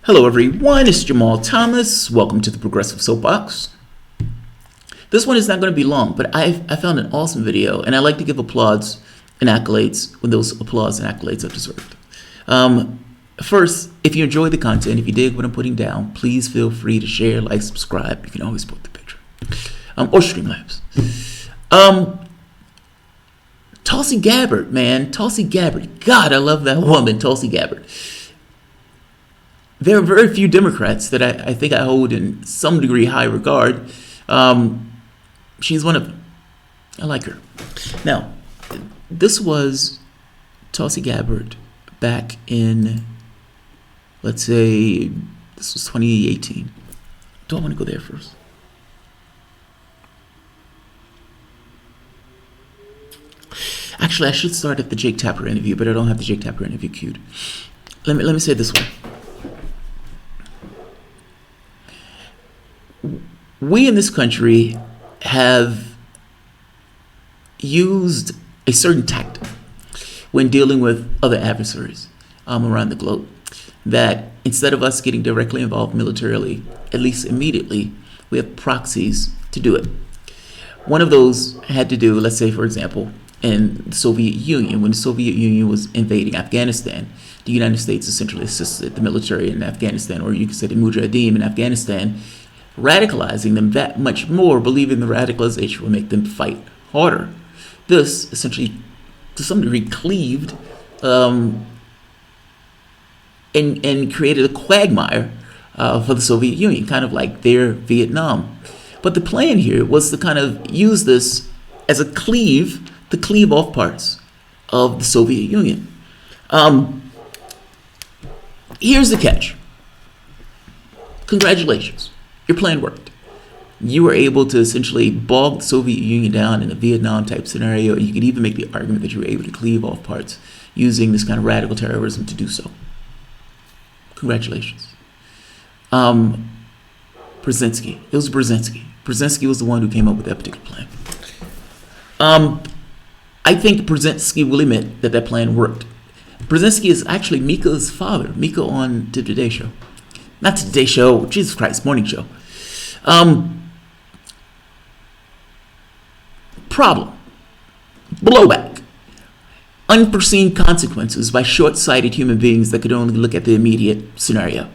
Hello everyone, it's Jamarl Thomas. Welcome to the Progressive Soapbox. This one is not going to be long, but I found an awesome video, and I like to give applause and accolades when those applause and accolades are deserved. First, if you enjoy the content, if you dig what I'm putting down, please feel free to share, like, subscribe. You can always put the picture. Or Streamlabs. Tulsi Gabbard, man. Tulsi Gabbard. God, I love that woman, Tulsi Gabbard. There are very few Democrats that I think I hold in some degree high regard. She's one of them. I like her. Now, this was Tulsi Gabbard back in, let's say, this was 2018. Do I want to go there first? Actually, I should start at the Jake Tapper interview, but I don't have the Jake Tapper interview queued. Let me say it this way. We in this country have used a certain tactic when dealing with other adversaries around the globe, that instead of us getting directly involved militarily, at least immediately, we have proxies to do it. One of those had to do, let's say, for example, in the Soviet Union. When the Soviet Union was invading Afghanistan, the United States essentially assisted the military in Afghanistan, or you could say the Mujahideen in Afghanistan, radicalizing them that much more, believing the radicalization would make them fight harder. This essentially, to some degree, cleaved and created a quagmire for the Soviet Union, kind of like their Vietnam. But the plan here was to kind of use this as a cleave, to cleave off parts of the Soviet Union. Here's the catch. Congratulations. Your plan worked. You were able to essentially bog the Soviet Union down in a Vietnam type scenario, and you could even make the argument that you were able to cleave off parts using this kind of radical terrorism to do so. Congratulations. Brzezinski. It was Brzezinski. Brzezinski was the one who came up with that particular plan. I think Brzezinski will admit that that plan worked. Brzezinski is actually Mika's father. Mika on the Today Show. Not Today Show, Jesus Christ, morning show. Problem. Blowback. Unforeseen consequences by short-sighted human beings that could only look at the immediate scenario.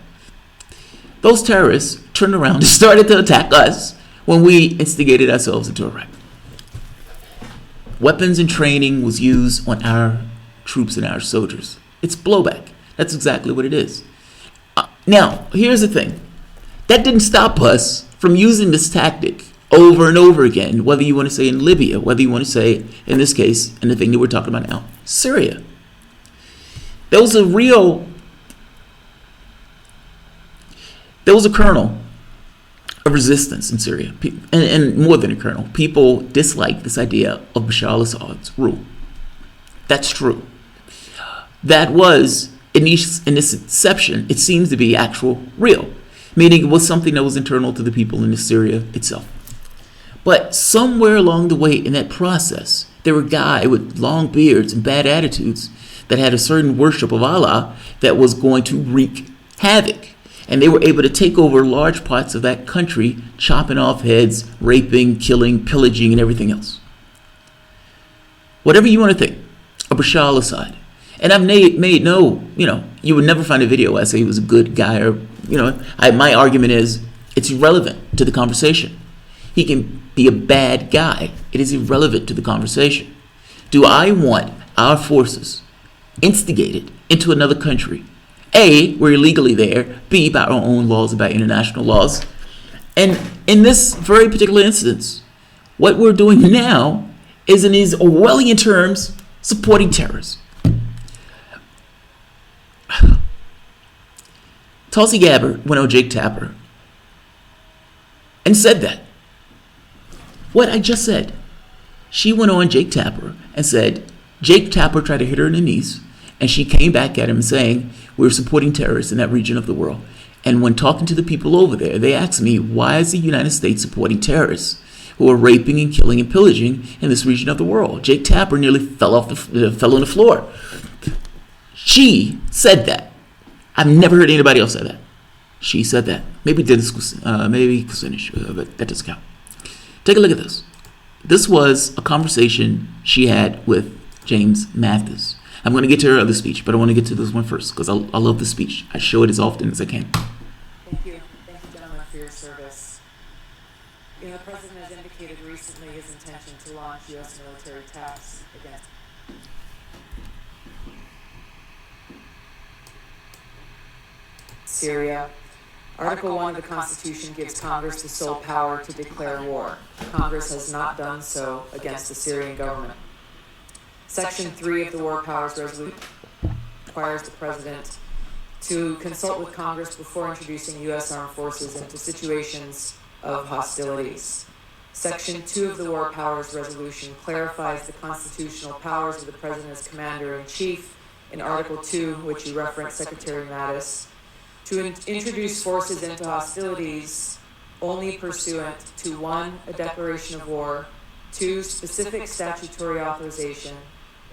Those terrorists turned around and started to attack us when we instigated ourselves into Iraq. Weapons and training was used on our troops and our soldiers. It's blowback. That's exactly what it is. Now, here's the thing. That didn't stop us from using this tactic over and over again, whether you want to say in Libya, whether you want to say, in this case, and the thing that we're talking about now, Syria. There was a kernel of resistance in Syria, and more than a kernel. People disliked this idea of Bashar al-Assad's rule. That's true. That was, in this inception, it seems to be actual real, meaning it was something that was internal to the people in Syria itself. But somewhere along the way in that process, there were guys with long beards and bad attitudes that had a certain worship of Allah that was going to wreak havoc. And they were able to take over large parts of that country, chopping off heads, raping, killing, pillaging, and everything else. Whatever you want to think of Bashar al-Assad. And I've made no, you would never find a video where I say he was a good guy or, my argument is it's irrelevant to the conversation. He can be a bad guy. It is irrelevant to the conversation. Do I want our forces instigated into another country? A, we're illegally there. B, by our own laws, by international laws. And in this very particular instance, what we're doing now is in these Orwellian terms, supporting terrorists. Tulsi Gabbard went on Jake Tapper and said that. What I just said. She went on Jake Tapper and said, Jake Tapper tried to hit her in the knees, and she came back at him saying, we're supporting terrorists in that region of the world. And when talking to the people over there, they asked me, why is the United States supporting terrorists who are raping and killing and pillaging in this region of the world? Jake Tapper nearly fell on the floor. She said that. I've never heard anybody else say that. She said that. Maybe Dennis, maybe Kucinich, but that doesn't count. Take a look at this. This was a conversation she had with James Mathis. I'm going to get to her other speech, but I want to get to this one first because I love the speech. I show it as often as I can. Thank you. Thank you, gentlemen, for your service. The President has indicated recently his intention to launch U.S. military attacks against Syria. Article 1 of the Constitution gives Congress the sole power to declare war. Congress has not done so against the Syrian government. Section 3 of the War Powers Resolution requires the President to consult with Congress before introducing U.S. armed forces into situations of hostilities. Section 2 of the War Powers Resolution clarifies the constitutional powers of the President as Commander-in-Chief in Article 2, which you referenced, Secretary Mattis, to introduce forces into hostilities only pursuant to 1, a declaration of war, 2, specific statutory authorization,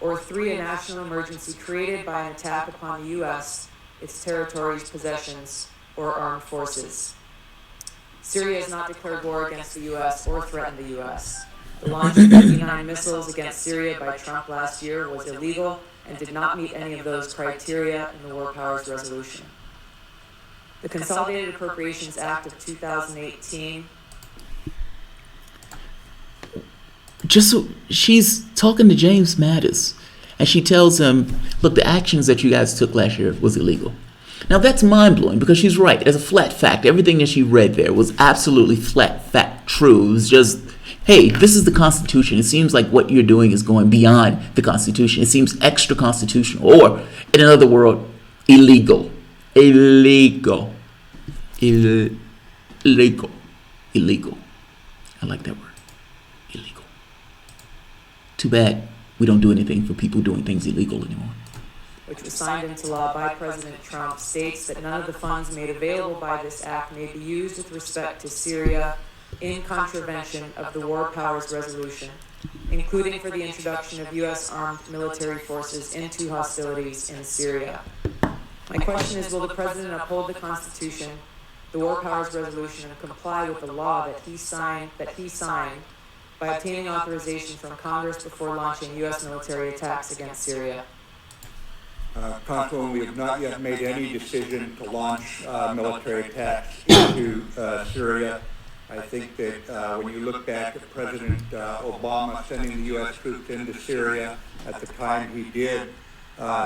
or 3, a national emergency created by an attack upon the U.S., its territories, possessions, or armed forces. Syria has not declared war against the U.S. or threatened the U.S. The launch of B-9 missiles against Syria by Trump last year was illegal and did not meet any of those criteria in the War Powers Resolution. The Consolidated Appropriations Act of 2018. Just so she's talking to James Mattis, and she tells him, look, the actions that you guys took last year was illegal. Now that's mind-blowing because she's right. As a flat fact, everything that she read there was absolutely flat fact true. It was just, hey, this is the Constitution. It seems like what you're doing is going beyond the Constitution. It seems extra constitutional, or in another word, illegal. Illegal. Illegal. Illegal. I like that word. Illegal. Too bad we don't do anything for people doing things illegal anymore. Which was signed into law by President Trump, states that none of the funds made available by this act may be used with respect to Syria in contravention of the War Powers Resolution, including for the introduction of U.S. armed military forces into hostilities in Syria. My question is, will the President uphold the Constitution, the War Powers Resolution, and comply with the law that he signed by obtaining authorization from Congress before launching U.S. military attacks against Syria? Congresswoman, we have not yet made any decision to launch military attacks into Syria. I think that when you look back at President Obama sending the U.S. troops into Syria at the time he did,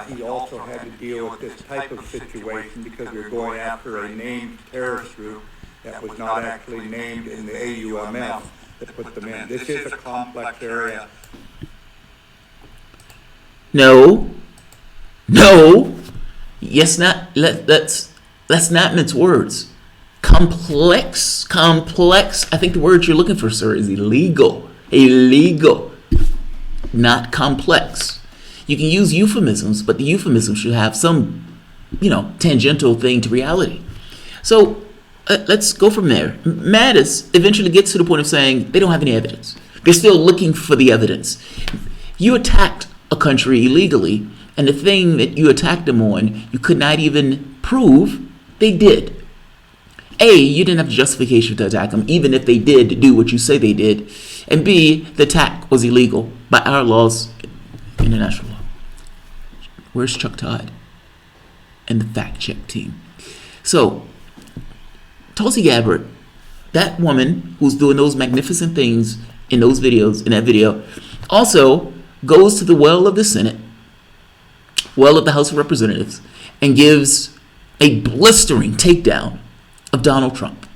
he also had to deal with this type of situation because we were going after a named terrorist group that was not actually named in the AUMF that put them in. This is a complex area. No. Yes, not. Let's not mince words. Complex. I think the word you're looking for, sir, is illegal. Illegal. Not complex. You can use euphemisms, but the euphemism should have some, tangential thing to reality. So let's go from there. Mattis eventually gets to the point of saying they don't have any evidence. They're still looking for the evidence. You attacked a country illegally, and the thing that you attacked them on, you could not even prove they did. A, you didn't have justification to attack them, even if they did do what you say they did. And B, the attack was illegal by our laws, international law. Where's Chuck Todd and the fact check team? So, Tulsi Gabbard, that woman who's doing those magnificent things in those videos, in that video, also goes to the well of the Senate, well of the House of Representatives, and gives a blistering takedown of Donald Trump.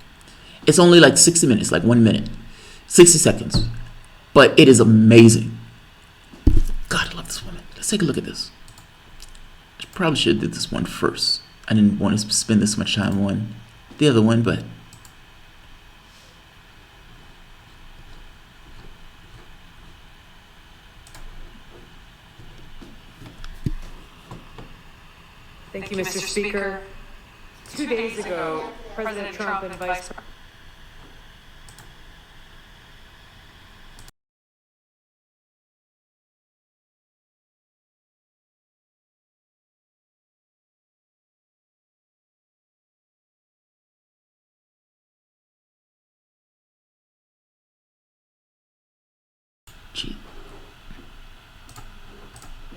It's only like 60 minutes, like 1 minute, 60 seconds. But it is amazing. God, I love this woman. Let's take a look at this. I probably should have did this one first. I didn't want to spend this much time on the other one, but Thank you, Mr. Speaker. 2 days ago, President Trump and Vice President Gee.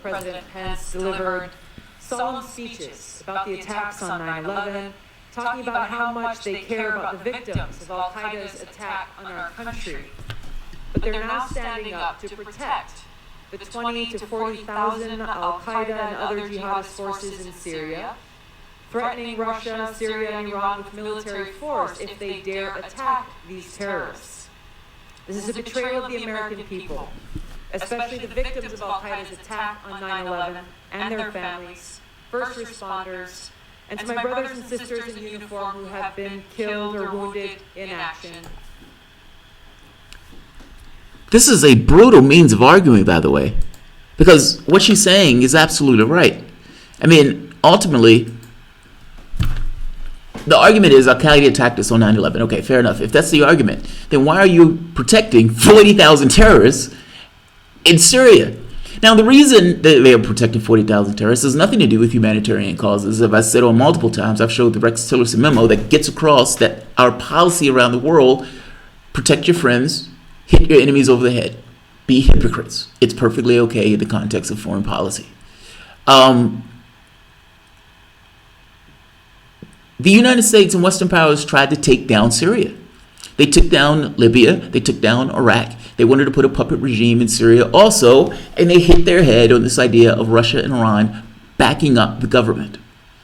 President Pence delivered solemn speeches about the attacks on 9/11, talking about how much they care about the victims of Al-Qaeda's attack on our country. But they're now standing up to protect the 20 to 40,000 Al-Qaeda and other jihadist forces in Syria, threatening Russia, Syria, and Iran with military force if they dare attack these terrorists. This is a betrayal of the American people, especially the victims of Al-Qaeda's attack on 9/11 and their families, first responders, and to my brothers and sisters in uniform who have been killed or wounded in action. This is a brutal means of arguing, by the way, because what she's saying is absolutely right. I mean, ultimately, the argument is Al-Qaeda attacked us on 9/11. Okay, fair enough. If that's the argument, then why are you protecting 40,000 terrorists in Syria? Now, the reason that they are protecting 40,000 terrorists has nothing to do with humanitarian causes. As I've said on multiple times, I've showed the Rex Tillerson memo that gets across that our policy around the world: protect your friends, hit your enemies over the head, be hypocrites. It's perfectly okay in the context of foreign policy. The United States and Western powers tried to take down Syria. They took down Libya. They took down Iraq. They wanted to put a puppet regime in Syria also, and they hit their head on this idea of Russia and Iran backing up the government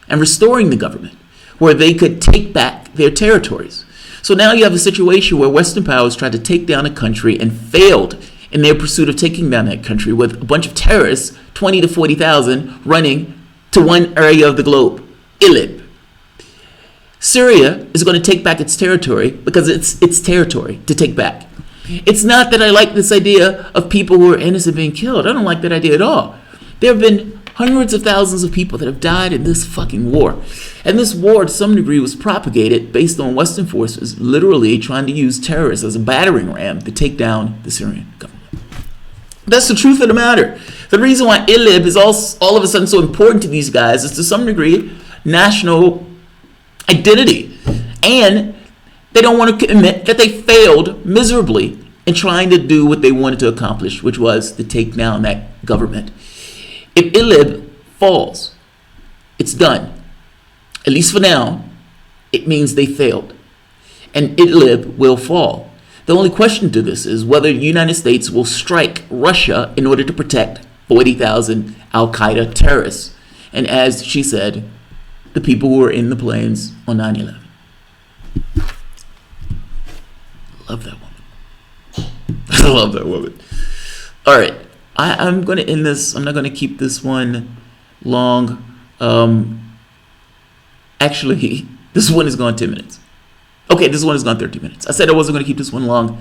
and restoring the government where they could take back their territories. So now you have a situation where Western powers tried to take down a country and failed in their pursuit of taking down that country with a bunch of terrorists, 20 to 40,000, running to one area of the globe, Ilib. Syria is going to take back its territory because it's its territory to take back. It's not that I like this idea of people who are innocent being killed. I don't like that idea at all. There have been hundreds of thousands of people that have died in this fucking war. And this war, to some degree, was propagated based on Western forces literally trying to use terrorists as a battering ram to take down the Syrian government. That's the truth of the matter. The reason why Ilib is all of a sudden so important to these guys is, to some degree, national identity. And they don't want to admit that they failed miserably in trying to do what they wanted to accomplish, which was to take down that government. If Ilib falls, it's done. At least for now, it means they failed. And Ilib will fall. The only question to this is whether the United States will strike Russia in order to protect 40,000 Al-Qaeda terrorists. And as she said, the people who were in the planes on 9/11. Love that woman. I love that woman. All right. I'm going to end this. I'm not going to keep this one long. Actually, this one is gone 10 minutes. Okay, this one is gone 13 minutes. I said I wasn't going to keep this one long.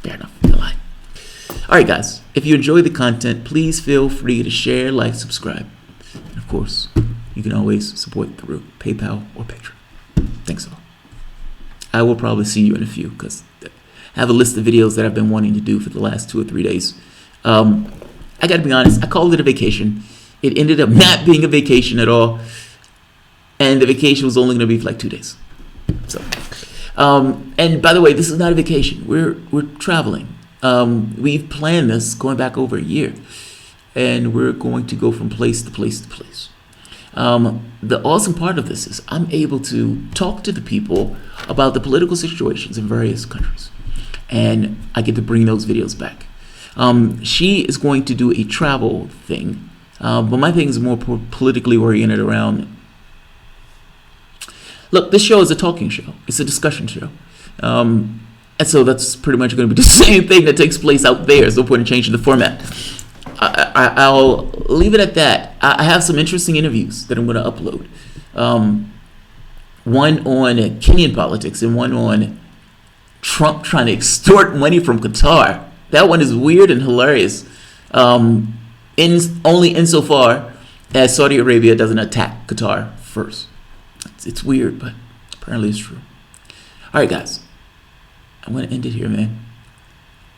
Fair enough. I lied. All right, guys. If you enjoy the content, please feel free to share, like, subscribe. And of course, you can always support through PayPal or Patreon. Thanks all. I will probably see you in a few because I have a list of videos that I've been wanting to do for the last 2 or 3 days. I got to be honest, I called it a vacation. It ended up not being a vacation at all. And the vacation was only going to be for like 2 days. So, and by the way, this is not a vacation. We're traveling. We've planned this going back over a year. And we're going to go from place to place to place. The awesome part of this is I'm able to talk to the people about the political situations in various countries. And I get to bring those videos back. She is going to do a travel thing. But my thing is more politically oriented around. Look, this show is a talking show. It's a discussion show. And so that's pretty much going to be the same thing that takes place out there. There's no point in changing the format. I'll leave it at that. I have some interesting interviews that I'm going to upload. One on Kenyan politics and one on Trump trying to extort money from Qatar. That one is weird and hilarious. Only insofar as Saudi Arabia doesn't attack Qatar first. It's weird, but apparently it's true. All right, guys. I'm going to end it here, man.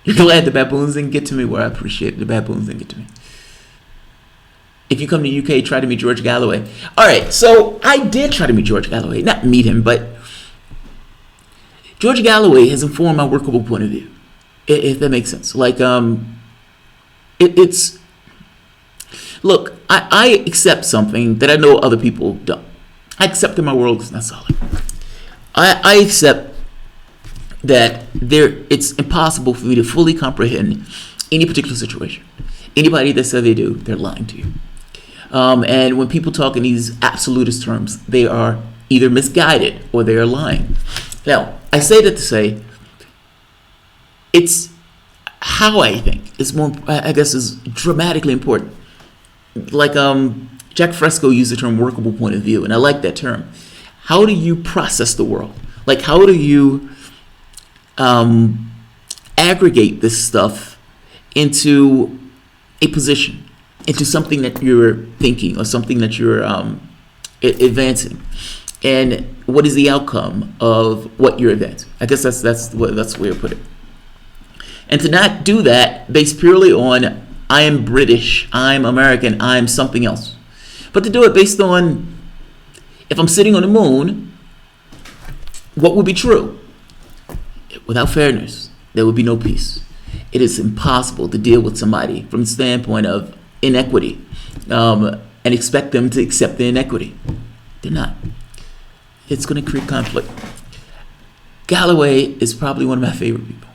You're glad the baboons didn't get to me? Well, I appreciate it. The baboons didn't get to me. If you come to the UK, try to meet George Galloway. All right, so I did try to meet George Galloway. Not meet him, but George Galloway has informed my workable point of view, if that makes sense. Like, it's look. I accept something that I know other people don't. I accept that my world is not solid. I accept that it's impossible for me to fully comprehend any particular situation. Anybody that says they do, they're lying to you. And when people talk in these absolutist terms, they are either misguided or they are lying. Now, I say that to say it's how I think is more, I guess, is dramatically important. Like Jack Fresco used the term workable point of view, and I like that term. How do you process the world? Like, how do you aggregate this stuff into a position, into something that you're thinking or something that you're advancing? And what is the outcome of what you're advancing? I guess that's the way to put it. And to not do that based purely on I am British, I'm American, I'm something else. But to do it based on, if I'm sitting on the moon, what would be true? Without fairness, there would be no peace. It is impossible to deal with somebody from the standpoint of inequity and expect them to accept the inequity. They're not. It's going to create conflict. Galloway is probably one of my favorite people.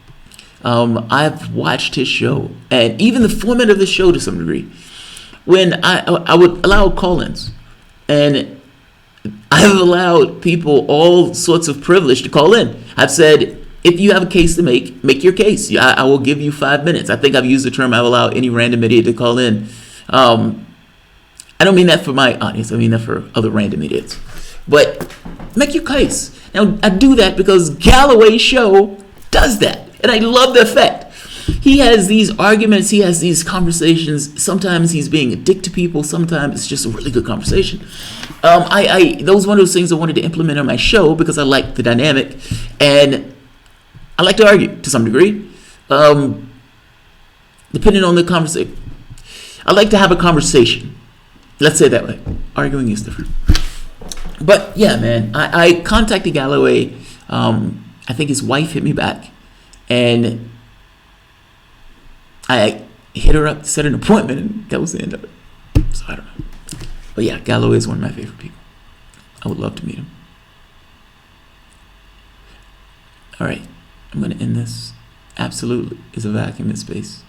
I've watched his show, and even the format of the show to some degree. When I would allow call-ins, and I've allowed people all sorts of privilege to call in. I've said, if you have a case to make your case. I will give you 5 minutes. I think I've used the term I've allowed any random idiot to call in. I don't mean that for my audience. I mean that for other random idiots. But make your case. Now, I do that because Galloway's show does that. And I love the effect. He has these arguments. He has these conversations. Sometimes he's being a dick to people. Sometimes it's just a really good conversation. That was one of those things I wanted to implement on my show because I like the dynamic. And I like to argue to some degree, depending on the conversation. I like to have a conversation. Let's say it that way. Arguing is different. But yeah, man, I contacted Galloway. I think his wife hit me back. And I hit her up to set an appointment, and that was the end of it. So I don't know. But yeah, Galloway is one of my favorite people. I would love to meet him. All right, I'm going to end this. Absolutely is a vacuum in space.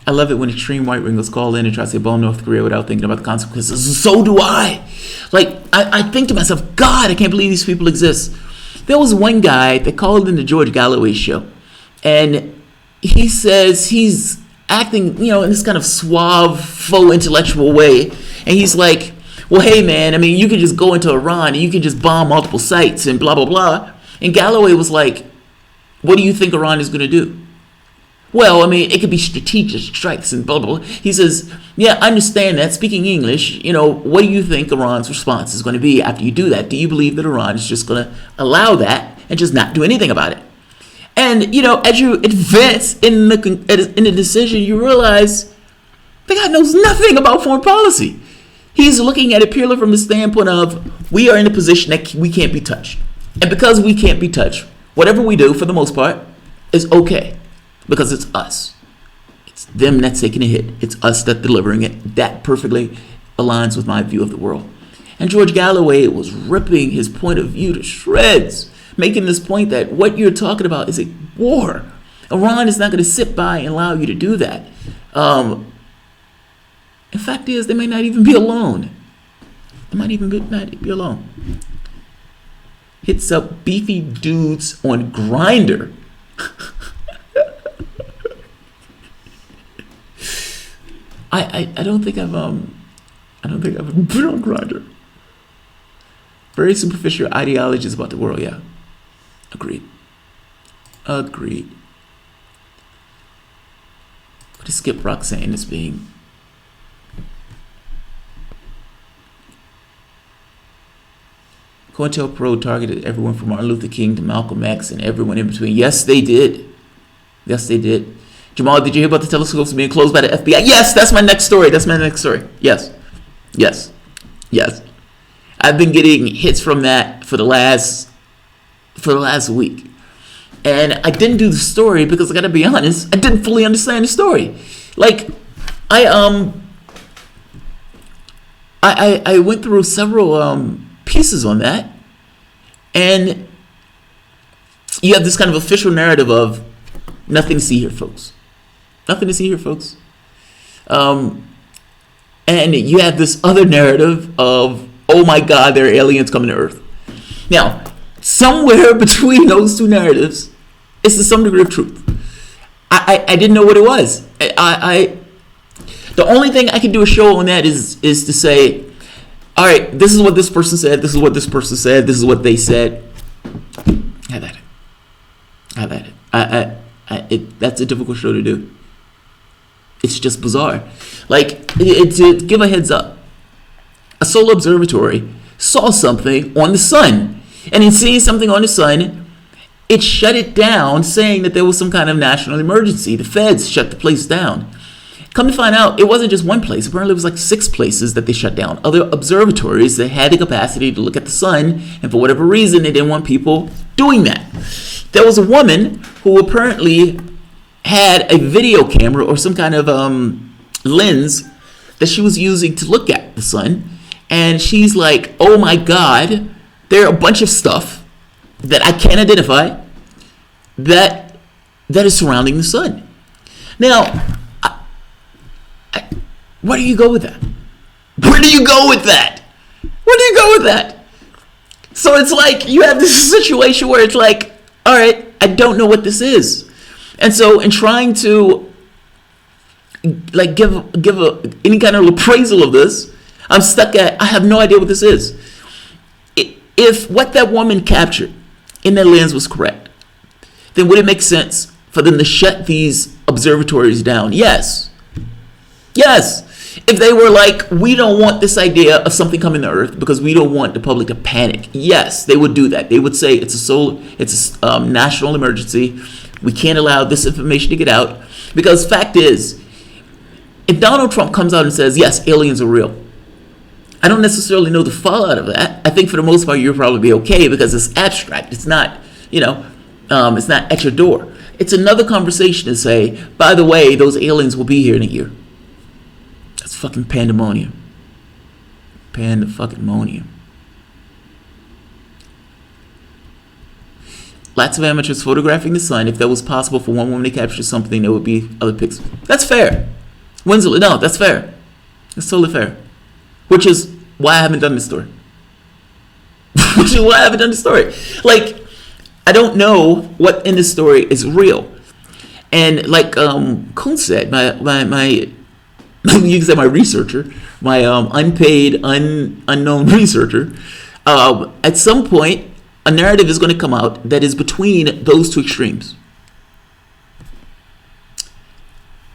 I love it when extreme white wingers call in and try to say bomb North Korea without thinking about the consequences. So do I. Like, I think to myself, God, I can't believe these people exist. There was one guy that called into George Galloway's show, and he says he's acting, in this kind of suave, faux intellectual way. And he's like, well, hey, man, I mean, you can just go into Iran and you can just bomb multiple sites and blah, blah, blah. And Galloway was like, what do you think Iran is going to do? Well, I mean, it could be strategic strikes and blah, blah, blah. He says, yeah, I understand that. Speaking English, what do you think Iran's response is going to be after you do that? Do you believe that Iran is just going to allow that and just not do anything about it? And, as you advance in the decision, you realize the guy knows nothing about foreign policy. He's looking at it purely from the standpoint of we are in a position that we can't be touched. And because we can't be touched, whatever we do, for the most part, is okay. Because it's us. It's them that's taking a hit. It's us that's delivering it. That perfectly aligns with my view of the world. And George Galloway was ripping his point of view to shreds, making this point that what you're talking about is a war. Iran is not going to sit by and allow you to do that. In fact is, they may not even be alone. They might even not be alone. Hits up beefy dudes on Grindr. I don't think I've been on Grindr. Very superficial ideologies about the world, yeah. Agreed. What is Skip Rock saying as being COINTELPRO targeted everyone from Martin Luther King to Malcolm X and everyone in between. Yes, they did. Jamal, did you hear about the telescopes being closed by the FBI? Yes, that's my next story. Yes. I've been getting hits from that for the last for the last week. And I didn't do the story because I gotta be honest, I didn't fully understand the story. Like, I went through several pieces on that, and you have this kind of official narrative of nothing to see here, folks. Nothing to see here, folks. And you have this other narrative of, oh my God, there are aliens coming to Earth. Now, somewhere between those two narratives is to some degree of truth. I didn't know what it was. The only thing I can do a show on that is to say, all right, this is what this person said, this is what this person said, this is what they said. Have at it. That's a difficult show to do. It's just bizarre. Like, to give a heads up, a solar observatory saw something on the sun, and in seeing something on the sun, it shut it down, saying that there was some kind of national emergency. The feds shut the place down. Come to find out, it wasn't just one place. Apparently it was like 6 places that they shut down. Other observatories that had the capacity to look at the sun, and for whatever reason, they didn't want people doing that. There was a woman who apparently had a video camera or some kind of lens that she was using to look at the sun. And she's like, oh my God, there are a bunch of stuff that I can't identify that is surrounding the sun. Now, where do you go with that? Where do you go with that? Where do you go with that? So it's like you have this situation where it's like, all right, I don't know what this is. And so in trying to like give any kind of appraisal of this, I'm stuck at, I have no idea what this is. If what that woman captured in that lens was correct, then would it make sense for them to shut these observatories down? Yes. Yes. If they were like, we don't want this idea of something coming to Earth because we don't want the public to panic. Yes, they would do that. They would say it's a national emergency. We can't allow this information to get out. Because fact is, if Donald Trump comes out and says, yes, aliens are real, I don't necessarily know the fallout of that. I think for the most part, you'll probably be okay because it's abstract. It's not, it's not at your door. It's another conversation to say, by the way, those aliens will be here in a year. That's fucking pandemonium. Panda-fucking-monium. Lots of amateurs photographing the sun. If that was possible for one woman to capture something, there would be other pics. That's fair. Winslow, no, that's fair. That's totally fair. Which is why I haven't done this story. Like, I don't know what in this story is real. And like Kuhn said, my you can say my researcher, my unpaid, unknown researcher, at some point, a narrative is going to come out that is between those two extremes.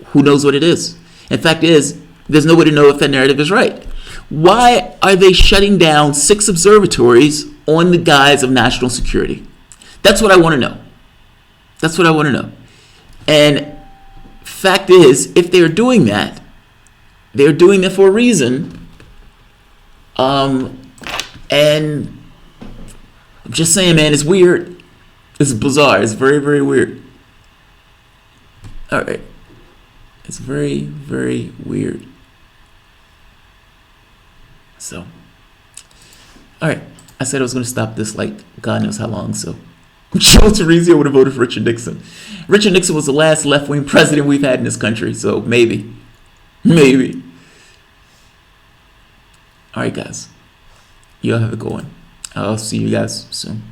Who knows what it is? In fact, there's no way to know if that narrative is right. Why are they shutting down 6 observatories on the guise of national security? That's what I want to know. And fact is, if they're doing that, they're doing it for a reason. And I'm just saying, man, it's weird. It's bizarre. It's very, very weird. All right. It's very, very weird. So, all right. I said I was going to stop this like God knows how long, so Joe Teresa would have voted for Richard Nixon. Richard Nixon was the last left-wing president we've had in this country, so maybe. All right, guys. Y'all have a good one. I'll see you guys soon.